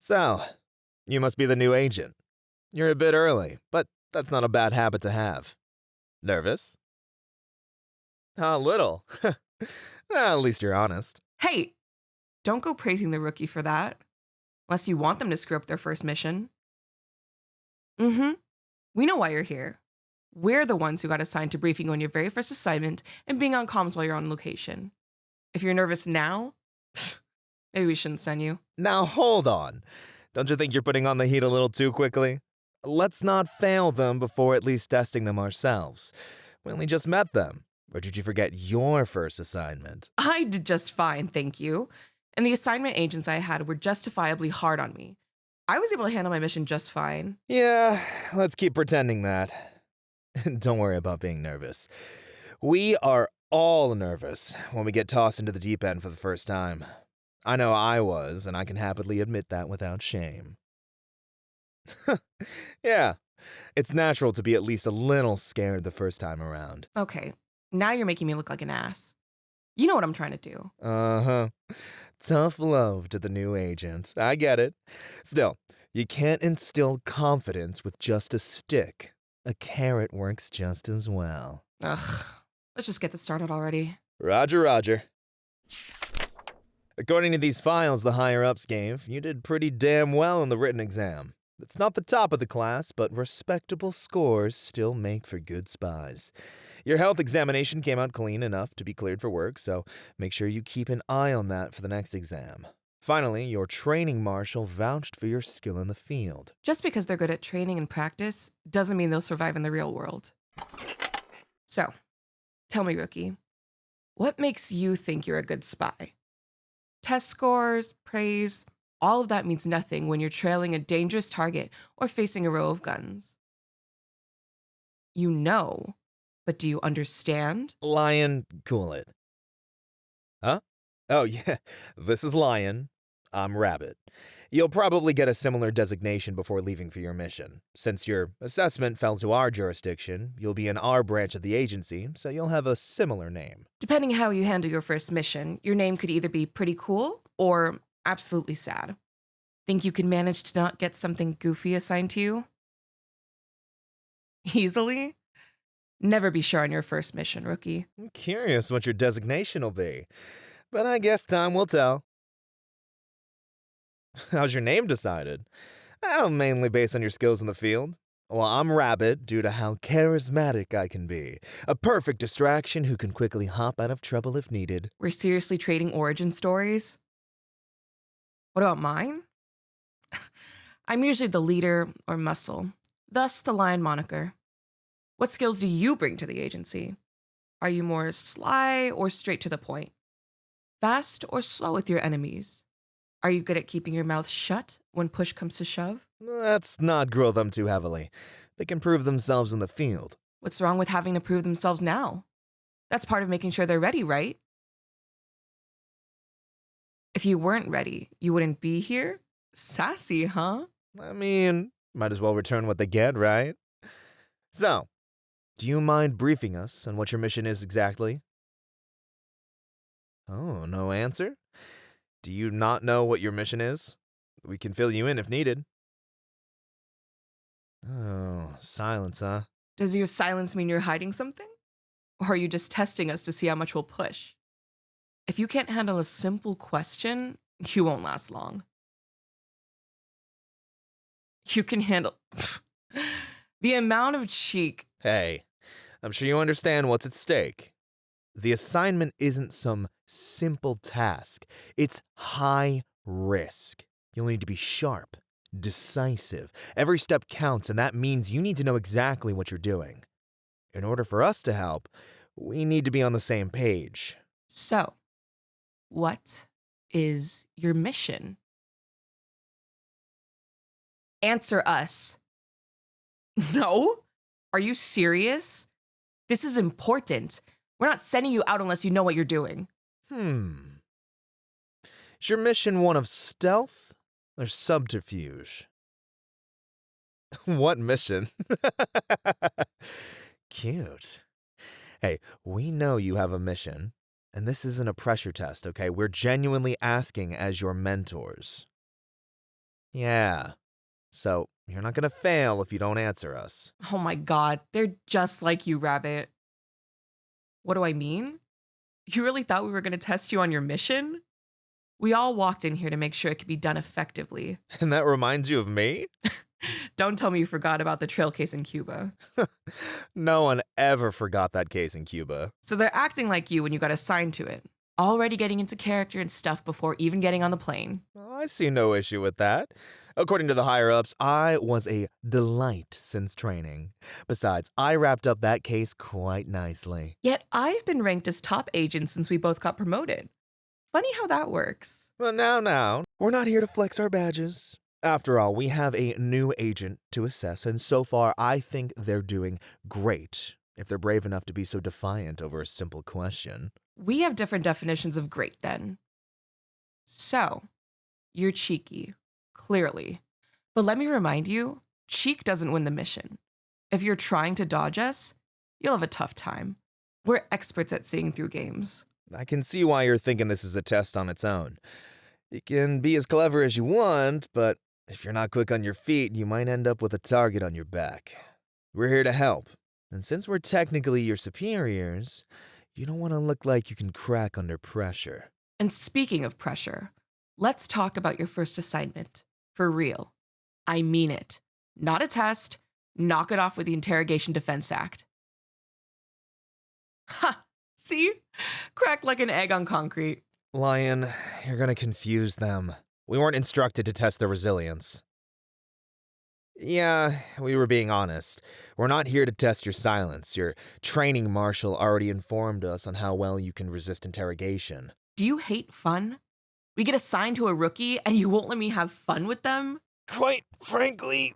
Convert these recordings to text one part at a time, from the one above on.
So, you must be the new agent. You're a bit early, but that's not a bad habit to have. Nervous? A little. At least you're honest. Hey, don't go praising the rookie for that. Unless you want them to screw up their first mission. We know why you're here. We're the ones who got assigned to briefing on your very first assignment and being on comms while you're on location. If you're nervous now, maybe we shouldn't send you. Now hold on. Don't you think you're putting on the heat a little too quickly? Let's not fail them before at least testing them ourselves. We only just met them. Or did you forget your first assignment? I did just fine, thank you. And the assignment agents I had were justifiably hard on me. I was able to handle my mission just fine. Yeah, let's keep pretending that. Don't worry about being nervous. We are all nervous when we get tossed into the deep end for the first time. I know I was, and I can happily admit that without shame. Yeah, it's natural to be at least a little scared the first time around. Okay, now you're making me look like an ass. You know what I'm trying to do. Uh-huh. Tough love to the new agent. I get it. Still, you can't instill confidence with just a stick. A carrot works just as well. Ugh, let's just get this started already. Roger, roger. According to these files the higher-ups gave, you did pretty damn well in the written exam. It's not the top of the class, but respectable scores still make for good spies. Your health examination came out clean enough to be cleared for work, so make sure you keep an eye on that for the next exam. Finally, your training marshal vouched for your skill in the field. Just because they're good at training and practice doesn't mean they'll survive in the real world. So, tell me, rookie, what makes you think you're a good spy? Test scores, praise, all of that means nothing when you're trailing a dangerous target or facing a row of guns. You know, but do you understand? Lion, cool it. Huh? Oh, yeah, this is Lion. I'm Rabbit. You'll probably get a similar designation before leaving for your mission. Since your assessment fell to our jurisdiction, you'll be in our branch of the agency, so you'll have a similar name. Depending how you handle your first mission, your name could either be pretty cool or absolutely sad. Think you can manage to not get something goofy assigned to you? Easily? Never be sure on your first mission, rookie. I'm curious what your designation will be, but I guess time will tell. How's your name decided? Oh, mainly based on your skills in the field. Well, I'm Rabbit due to how charismatic I can be. A perfect distraction who can quickly hop out of trouble if needed. We're seriously trading origin stories? What about mine? I'm usually the leader or muscle, thus the Lion moniker. What skills do you bring to the agency? Are you more sly or straight to the point? Fast or slow with your enemies? Are you good at keeping your mouth shut when push comes to shove? Let's not grill them too heavily. They can prove themselves in the field. What's wrong with having to prove themselves now? That's part of making sure they're ready, right? If you weren't ready, you wouldn't be here? Sassy, huh? I mean, might as well return what they get, right? So, do you mind briefing us on what your mission is exactly? Oh, no answer? Do you not know what your mission is? We can fill you in if needed. Oh, silence, huh? Does your silence mean you're hiding something? Or are you just testing us to see how much we'll push? If you can't handle a simple question, you won't last long. You can handle the amount of cheek. Hey, I'm sure you understand what's at stake. The assignment isn't some simple task. It's high risk. You'll need to be sharp, decisive. Every step counts, and that means you need to know exactly what you're doing. In order for us to help, we need to be on the same page. So, what is your mission? Answer us. No? Are you serious? This is important. We're not sending you out unless you know what you're doing. Is your mission one of stealth or subterfuge? What mission? Cute. Hey, we know you have a mission, and this isn't a pressure test, okay? We're genuinely asking as your mentors. Yeah. So, you're not gonna fail if you don't answer us. Oh my god, they're just like you, Rabbit. What do I mean? You really thought we were going to test you on your mission? We all walked in here to make sure it could be done effectively. And that reminds you of me? Don't tell me you forgot about the trail case in Cuba. No one ever forgot that case in Cuba. So they're acting like you when you got assigned to it. Already getting into character and stuff before even getting on the plane. Well, I see no issue with that. According to the higher-ups, I was a delight since training. Besides, I wrapped up that case quite nicely. Yet I've been ranked as top agent since we both got promoted. Funny how that works. Well, now, we're not here to flex our badges. After all, we have a new agent to assess, and so far, I think they're doing great, if they're brave enough to be so defiant over a simple question. We have different definitions of great then. So, you're cheeky, clearly. But let me remind you, cheek doesn't win the mission. If you're trying to dodge us, you'll have a tough time. We're experts at seeing through games. I can see why you're thinking this is a test on its own. You can be as clever as you want, but if you're not quick on your feet, you might end up with a target on your back. We're here to help, and since we're technically your superiors, you don't want to look like you can crack under pressure. And speaking of pressure, let's talk about your first assignment. For real. I mean it. Not a test. Knock it off with the Interrogation Defense Act. Ha! See? Cracked like an egg on concrete. Lion, you're gonna confuse them. We weren't instructed to test their resilience. Yeah, we were being honest. We're not here to test your silence. Your training marshal already informed us on how well you can resist interrogation. Do you hate fun? We get assigned to a rookie and you won't let me have fun with them? Quite frankly,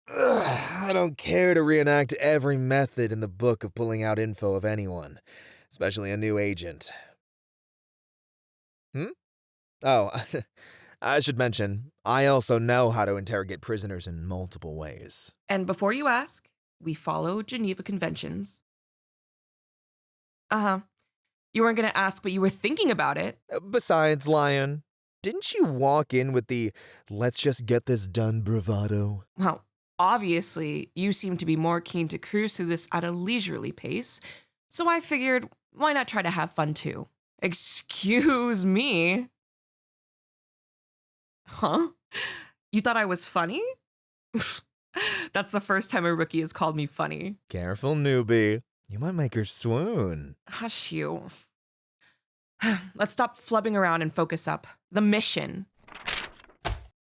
I don't care to reenact every method in the book of pulling out info of anyone, especially a new agent. Oh, I should mention, I also know how to interrogate prisoners in multiple ways. And before you ask, we follow Geneva Conventions. You weren't going to ask, but you were thinking about it. Besides, Lion, didn't you walk in with the let's just get this done bravado? Well, obviously, you seem to be more keen to cruise through this at a leisurely pace, so I figured, why not try to have fun too? Excuse me? Huh? You thought I was funny? That's the first time a rookie has called me funny. Careful, newbie. You might make her swoon. Hush you. Let's stop flubbing around and focus up. The mission.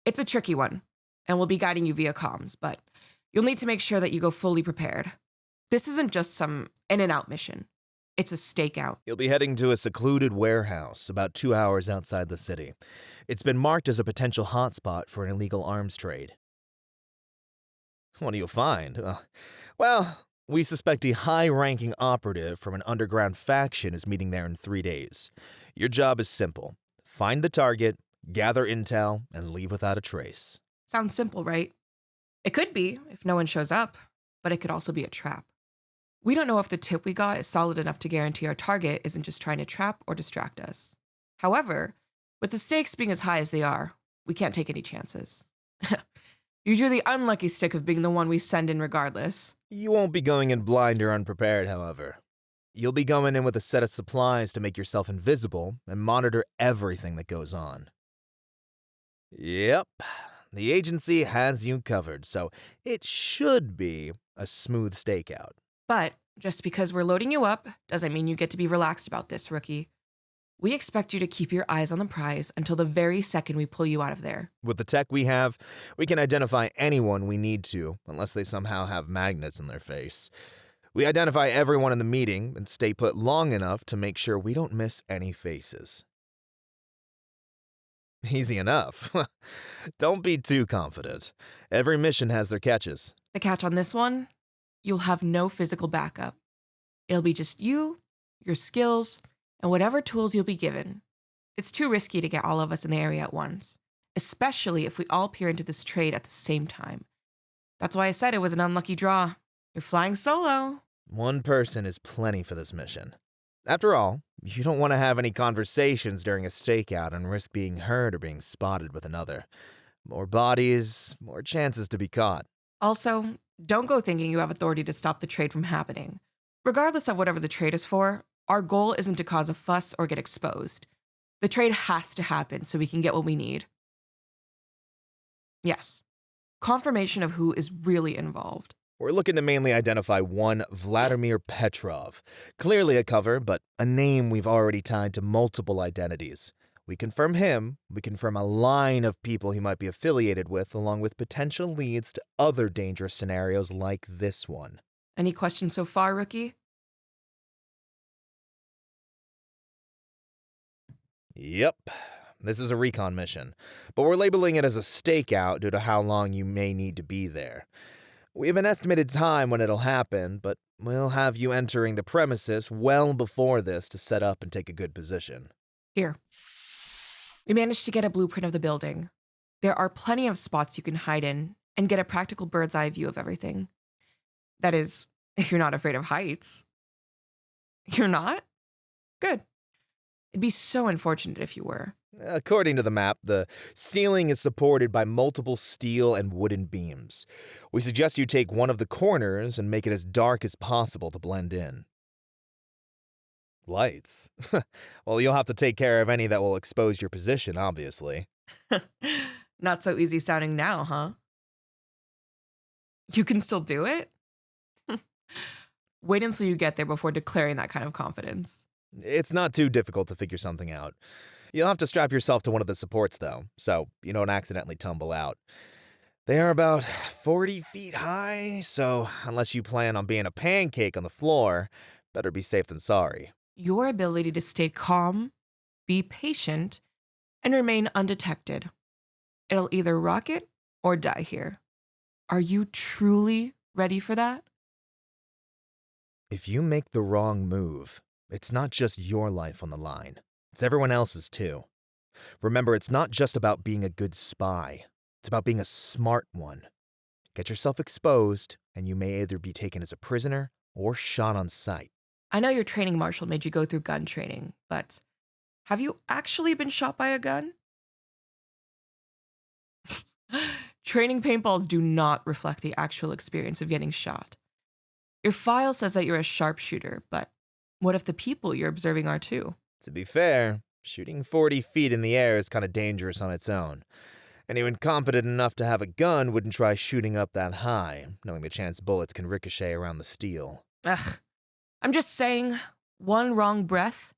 It's a tricky one, and we'll be guiding you via comms, but you'll need to make sure that you go fully prepared. This isn't just some in-and-out mission. It's a stakeout. You'll be heading to a secluded warehouse about 2 hours outside the city. It's been marked as a potential hotspot for an illegal arms trade. What do you find? Well, we suspect a high-ranking operative from an underground faction is meeting there in 3 days. Your job is simple. Find the target, gather intel, and leave without a trace. Sounds simple, right? It could be, if no one shows up, but it could also be a trap. We don't know if the tip we got is solid enough to guarantee our target isn't just trying to trap or distract us. However, with the stakes being as high as they are, we can't take any chances. You drew the unlucky stick of being the one we send in regardless. You won't be going in blind or unprepared, however. You'll be going in with a set of supplies to make yourself invisible and monitor everything that goes on. Yep, the agency has you covered, so it should be a smooth stakeout. But just because we're loading you up doesn't mean you get to be relaxed about this, rookie. We expect you to keep your eyes on the prize until the very second we pull you out of there. With the tech we have, we can identify anyone we need to, unless they somehow have magnets in their face. We identify everyone in the meeting and stay put long enough to make sure we don't miss any faces. Easy enough. Don't be too confident. Every mission has their catches. The catch on this one? You'll have no physical backup. It'll be just you, your skills, and whatever tools you'll be given. It's too risky to get all of us in the area at once, especially if we all peer into this trade at the same time. That's why I said it was an unlucky draw. You're flying solo. One person is plenty for this mission. After all, you don't want to have any conversations during a stakeout and risk being heard or being spotted with another. More bodies, more chances to be caught. Also, don't go thinking you have authority to stop the trade from happening. Regardless of whatever the trade is for, our goal isn't to cause a fuss or get exposed. The trade has to happen so we can get what we need. Yes, confirmation of who is really involved. We're looking to mainly identify one Vladimir Petrov. Clearly a cover, but a name we've already tied to multiple identities. We confirm him, we confirm a line of people he might be affiliated with, along with potential leads to other dangerous scenarios like this one. Any questions so far, Rookie? Yep. This is a recon mission, but we're labeling it as a stakeout due to how long you may need to be there. We have an estimated time when it'll happen, but we'll have you entering the premises well before this to set up and take a good position. Here. We managed to get a blueprint of the building. There are plenty of spots you can hide in and get a practical bird's eye view of everything. That is, if you're not afraid of heights. You're not? Good. It'd be so unfortunate if you were. According to the map, the ceiling is supported by multiple steel and wooden beams. We suggest you take one of the corners and make it as dark as possible to blend in. Lights? Well, you'll have to take care of any that will expose your position, obviously. Not so easy sounding now, huh? You can still do it? Wait until you get there before declaring that kind of confidence. It's not too difficult to figure something out. You'll have to strap yourself to one of the supports, though, so you don't accidentally tumble out. They are about 40 feet high, so unless you plan on being a pancake on the floor, better be safe than sorry. Your ability to stay calm, be patient, and remain undetected. It'll either rocket or die here. Are you truly ready for that? If you make the wrong move, it's not just your life on the line. It's everyone else's too. Remember, it's not just about being a good spy. It's about being a smart one. Get yourself exposed, and you may either be taken as a prisoner or shot on sight. I know your training marshal made you go through gun training, but have you actually been shot by a gun? Training paintballs do not reflect the actual experience of getting shot. Your file says that you're a sharpshooter, but what if the people you're observing are too? To be fair, shooting 40 feet in the air is kind of dangerous on its own. Anyone competent enough to have a gun wouldn't try shooting up that high, knowing the chance bullets can ricochet around the steel. Ugh. I'm just saying, one wrong breath,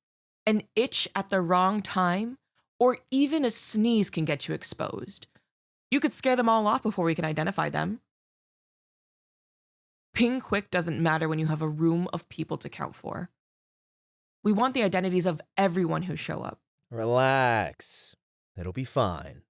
an itch at the wrong time, or even a sneeze can get you exposed. You could scare them all off before we can identify them. Being quick doesn't matter when you have a room of people to count for. We want the identities of everyone who show up. Relax. It'll be fine.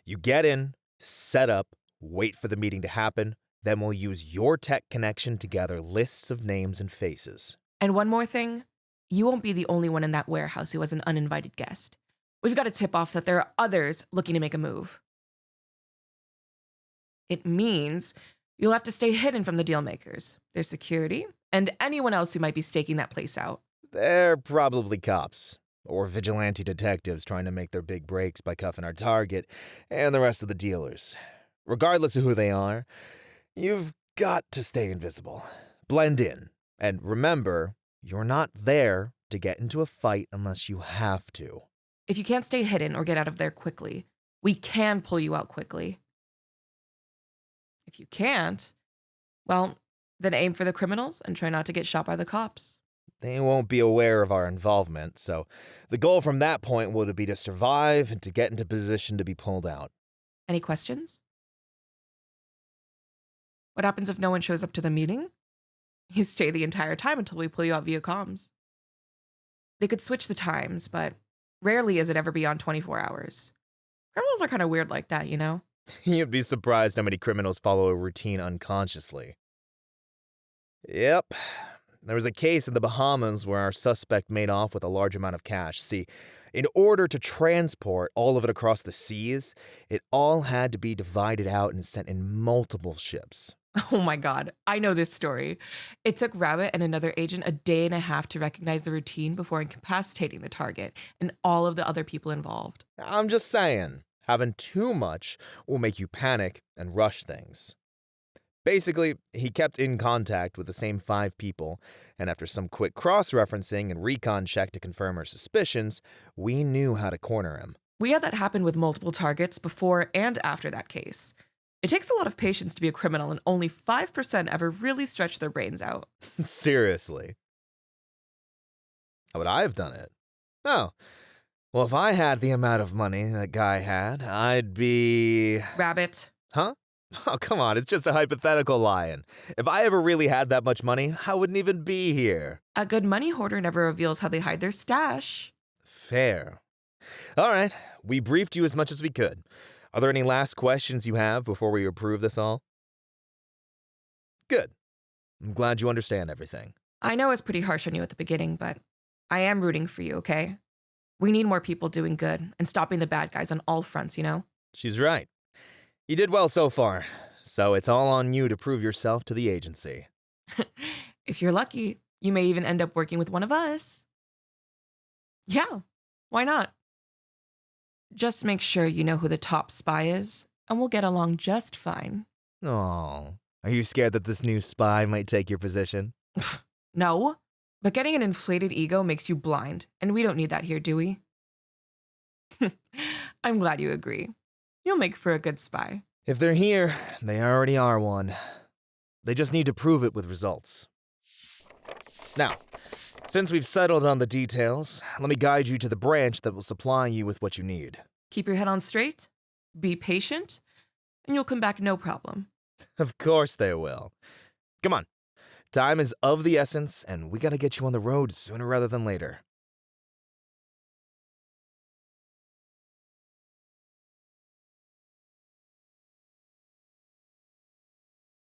You get in, set up, wait for the meeting to happen, then we'll use your tech connection to gather lists of names and faces. And one more thing, you won't be the only one in that warehouse who was an uninvited guest. We've got a tip off that there are others looking to make a move. It means you'll have to stay hidden from the deal makers, their security, and anyone else who might be staking that place out. They're probably cops, or vigilante detectives trying to make their big breaks by cuffing our target and the rest of the dealers. Regardless of who they are, you've got to stay invisible. Blend in. And remember, you're not there to get into a fight unless you have to. If you can't stay hidden or get out of there quickly, we can pull you out quickly. If you can't, well, then aim for the criminals and try not to get shot by the cops. They won't be aware of our involvement, so the goal from that point will be to survive and to get into position to be pulled out. Any questions? What happens if no one shows up to the meeting? You stay the entire time until we pull you out via comms. They could switch the times, but rarely is it ever beyond 24 hours. Criminals are kind of weird like that, you know? You'd be surprised how many criminals follow a routine unconsciously. Yep. There was a case in the Bahamas where our suspect made off with a large amount of cash. See, in order to transport all of it across the seas, it all had to be divided out and sent in multiple ships. Oh my God, I know this story. It took Rabbit and another agent a day and a half to recognize the routine before incapacitating the target and all of the other people involved. I'm just saying, Having too much will make you panic and rush things. Basically, he kept in contact with the same 5 people, and after some quick cross-referencing and recon check to confirm our suspicions, we knew how to corner him. We had that happen with multiple targets before and after that case. It takes a lot of patience to be a criminal, and only 5% ever really stretch their brains out. Seriously. How would I have done it? Oh, well, if I had the amount of money that guy had, I'd be... Rabbit. Huh? Oh, come on, it's just a hypothetical, Lion. If I ever really had that much money, I wouldn't even be here. A good money hoarder never reveals how they hide their stash. Fair. All right, we briefed you as much as we could. Are there any last questions you have before we approve this all? Good. I'm glad you understand everything. I know it's pretty harsh on you at the beginning, but I am rooting for you, okay? We need more people doing good and stopping the bad guys on all fronts, you know? She's right. You did well so far, so it's all on you to prove yourself to the agency. If you're lucky, you may even end up working with one of us. Yeah, why not? Just make sure you know who the top spy is, and we'll get along just fine. Oh, are you scared that this new spy might take your position? No, but getting an inflated ego makes you blind, and we don't need that here, do we? I'm glad you agree. You'll make for a good spy. If they're here, they already are one. They just need to prove it with results. Now, since we've settled on the details, let me guide you to the branch that will supply you with what you need. Keep your head on straight, be patient, and you'll come back no problem. Of course they will. Come on. Time is of the essence, and we gotta get you on the road sooner rather than later.